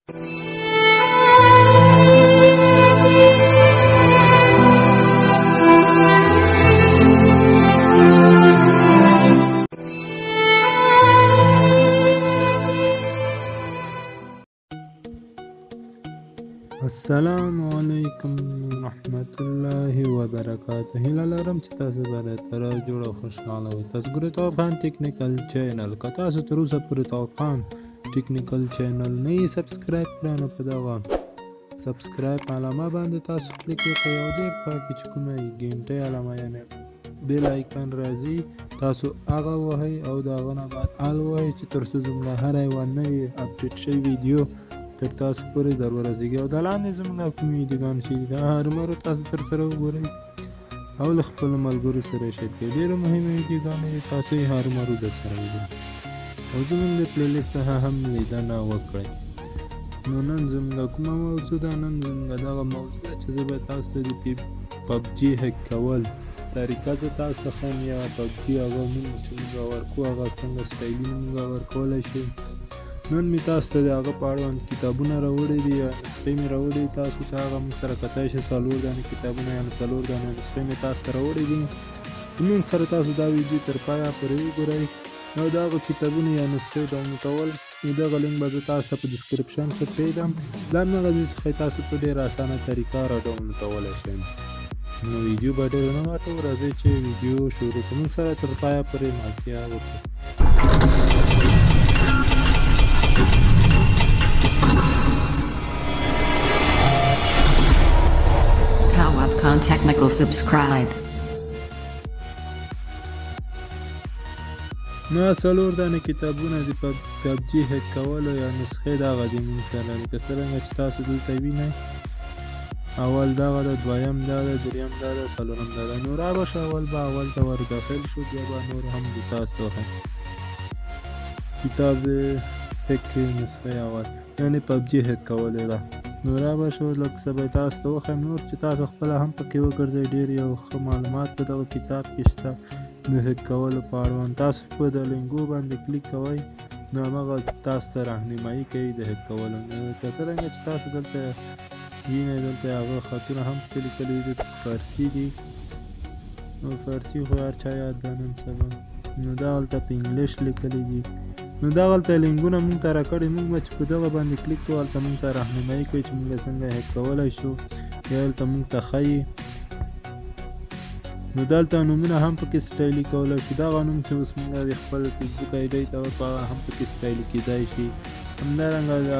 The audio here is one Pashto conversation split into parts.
السلام علیکم ورحمت الله وبرکاته. هیله لرم چې تاسو به تر جوړ او خوشحاله وئ. تاسو ګورئ تواب خان ټیکنیکل چینل. که تاسو تر اوسه پورې تواب خان ټیکنیکل چینل نه یې سبسکرایب کړی نو په دغه سبسکرایب علامه باندې تاسو کلیک وکړئ او دې خوا کې چې کومه ګنټۍ علامه یعنې بیل آیکن راځي تاسو هغه وهئ او د هغه نه بعد آل وهئ چې تر څو زموږ هره یوه نوې اپډیټ شوې ویډیو تر تاسو پورې در ورسیږي او د لاندې زموږ کوم ویډیوګان چې دي د هرومرو تاسو تر سره وګورئ او له خپلو ملګرو سره شیر کړئ. ډېرې مهمې ویډیوګانې دي، تاسو یې هرومرو در سره وګورئ او زموږ د پلیلیست څخه هم لیدنه وکړئ. نو نن زموږ کومه موضوع ده؟ نن زموږ دغه موضوع ده چې زه به تاسو ته د پبجي هک کول طریقه زه تاسو ته ښیم، یا پبجي هغه مونږ چې مونږ ورکو هغه څنګه سټایلي مونږ ورکولی شو. نن مې تاسو ته د هغه په اړوند کتابونه راوړي دي یا نسخې مې راوړي دي، تاسو ته هغه موږ سره کتای شئ. 4 دانې کتابونه یا 4 دانې نسخې مې تاسو ته راوړي دي. نن سره تاسو دا ویډیو تر پایه پورې وګورئ او د هغه کتابونه یا نسخې ډاونلوډ کول دغه لینک به زه تاسو ته په ډسکرپشن کې پرېږدم. د همدغه ځای څخه تاسو په ډېره اسانه طریقه را ډاونلوډ کولی شئ. نو ویډیو به ډېره نه واټو، راځئ چې ویډیو شروع کړو. موږ سره تر پایه پورې ملتیا وکړو. Tawab Khan Technical subscribe. نو 4 دانې کتابونه د پبجي هک کولو یا نسخې دغه دي موږ سره، لکه څرنګه چې تاسو دلته وینئ. اول دغه ده، دویم دا ده، دریم دا ده، څلورم دا ده. نو رابه شو اول ته ور داخل شو، بیا به نور هم د تاسو ښیم. کتاب هک نسخې اول یعنې پبجي هک کولی ده. نو رابه شو لږ څه به تاسو ته وښیم نور چې تاسو خپله هم پکې وګرځئ. ډېر یو ښه معلومات په دغه کتاب کې شته د هک کولو په اړوند. تاسو په د لینګو باندې کلیک کوئ نو هماغه تاسو ته راهنمایي کوي د هک کولو. نو که څرنګه چې تاسو دلته وینئ، دلته هغه خطونه هم پسې لیکلي دي، فارسي دي. نو فارسي خو هر چا یاد ده نن سبا. نو دا هلته په انګلیش لیکلي دي. نو دا هلته لینکونه موږ ته راکړي، موږ به چې په دغه باندې کلیک کوو هلته موږ ته راهنمایي کوي چې موږ څنګه هک کولی شو، یا هلته موږ ته ښیي. نو دلته نومونه هم پکې سټایلي کولی شو. دغه نوم چې اوس موږ د خپل فیسبوک آی ډۍ ته ورکړو هغه هم پکې سټایلي کیدای شي. همدارنګه د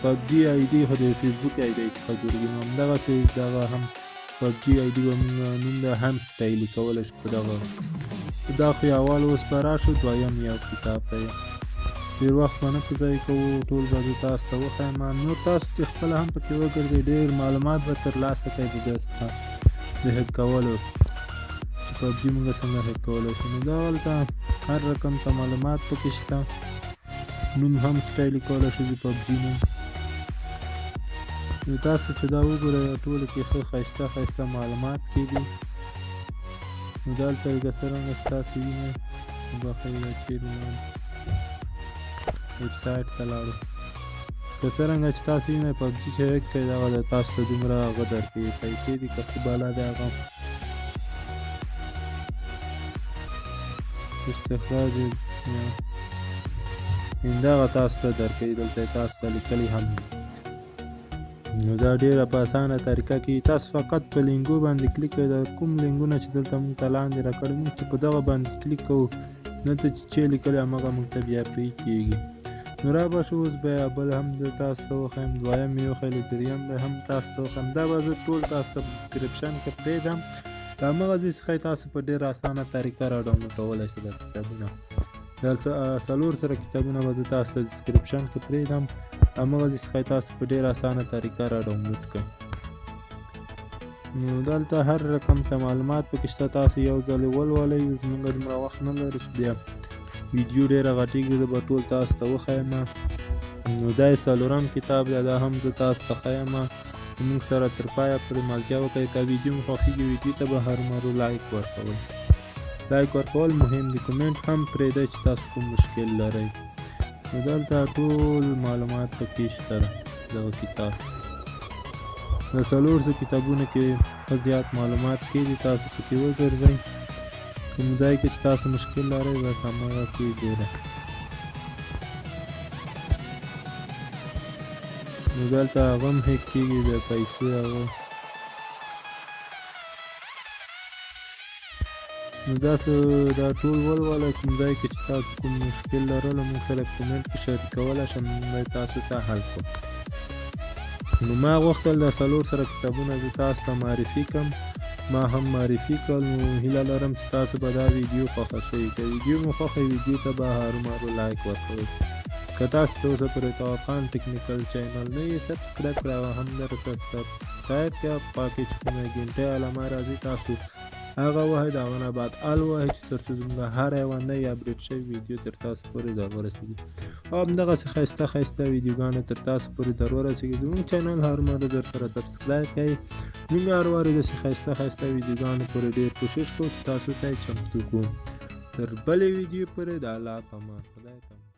پبجي آی ډي خو د فیسبوک آی ډۍ څخه جوړېږي، نو همدغسې دغه هم پبجي آی ډي به موږ نوم د هم سټایلي کولی شو په دغه. دا خو اول اوس به راشو، دویم یو کتاب ته ډېر وخت به نه په ځای کوو، ټول به زه تاسو ته وښیم. نور تاسو چې خپله هم پکې وګرځئ ډېر معلومات به ترلاسه کړئ د دې څخه د هک کولو چې پبجي موږ څنګه هک کولی شو. نو دا هلته هر رقم ته معلومات پکې شته. نوم هم سټایلي کولی شو د پبجي نوم. نو تاسو چې دا وګورئ ټولو کې ښه ښایسته ښایسته معلومات کې دي. نو دلته لکه څرنګه چې تاسو وینئ، بخۍ دا چیرې ویبسایټ ته لاړو. که څرنګه چې تاسو وینئ پبجي چې هک کوي دغه د تاسو ته دومره هغه درکوي، پیسې دي که څه بالا دی هغه استخراج همدغه تاسو ته درکوي. دلته تاسو ته لیکلي هم دي. نو دا ډېره په اسانه طریقه کې تاسو فقط په لینګو باندې کلیک کوئ. دا کوم لینګونه چې دلته موږ ته لاندې راکړي، موږ چې په دغه باندې کلیک کوو دلته چې لیکلي هماغه موږ ته بیا پرې کېږي. نو رابه شو اوس به بل هم د تاسو ته وښیم، دویم مې وښیلو، دریم به هم تاسو ته وښیم. دا به زه ټول تاسو ته په ډسکرپشن کې پرېږدم. د هماغه ځای څخه تاسو په ډېره اسانه طریقه را ډاونلوډ کولی شئ دا کتابونه. دا 4 سره کتابونه به زه تاسو ته ډسکرپشن کې پرېږدم. هماغه ځای څخه تاسو په ډېره اسانه طریقه را ډاونلوډ کړئ. نو دلته هر رقم ته معلومات پکې شته. تاسو یو ځل ولولئ. زموږ دومره وخت نه لري چې بیا ویډیو ډېره غټېږي، زه به ټول تاسو ته وښیم. نو دا یې 4م کتاب دی، دا هم زه تاسو ته ښیم. موږ سره تر پایه پورې ملتیا وکړئ. که ویډیو مو خوښېږي ویډیو ته به هرومرو لایک ورکوئ. لایک ورکول مهم دي. کومنټ هم پرېږدئ چې تاسو کوم مشکل لرئ. نو دلته ټول معلومات پکې شته ده. چې دغه کتاب د 400 کتابونو کې ښه زیات معلومات کېږي. تاسو پکې وګرځئ، کوم ځای کې چې تاسو مشکل لرئ بس هماغه کې ګورئ. نو دلته هغه هم هیک کېږي، د پیسې هغه. نو دا ټول ولوله، کوم ځای کې چې تاسو کوم مشکل لرلو موږ سره کمنټ کې شریکولی شم، موږ تاسو ته حل کوو. نو ما غوښتل دا 400 کتابونه زه تاسو ته معرفي کړم، ما هم معرفي کړل. نو هیله لرم چې تاسو به دا ویډیو خوښه شوي. که ویډیو مو خوښه ویډیو ته به هرومرو لایک ورکوئ. که تاسو ته اوسه پورې تواب خان ټیکنیکل چینل نه یې سبسکرایب کړی او هم درسره سبسکرایب کړه، خوا کې چې کومه ګنټۍ علامه راځي تاسو هغه وهئ، د هغه نه بعد ال وهئ چې تر څو زموږ هر یوه نوې اپډیټ شوې ویډیو تر تاسو پورې در ورسېږي. او همدغسې ښایسته ویډیوګانې تر تاسو پورې در ورسېږي. زموږ چینل هرومرو درسره سبسکرایب کړئ. موږ هر وارې داسې ښایسته ویډیوګانو پورې ډېر کوشش کوو چې تاسو ته یې چمتو کړو. تر بلې ویډیو پورې د الله په امان. خدای ته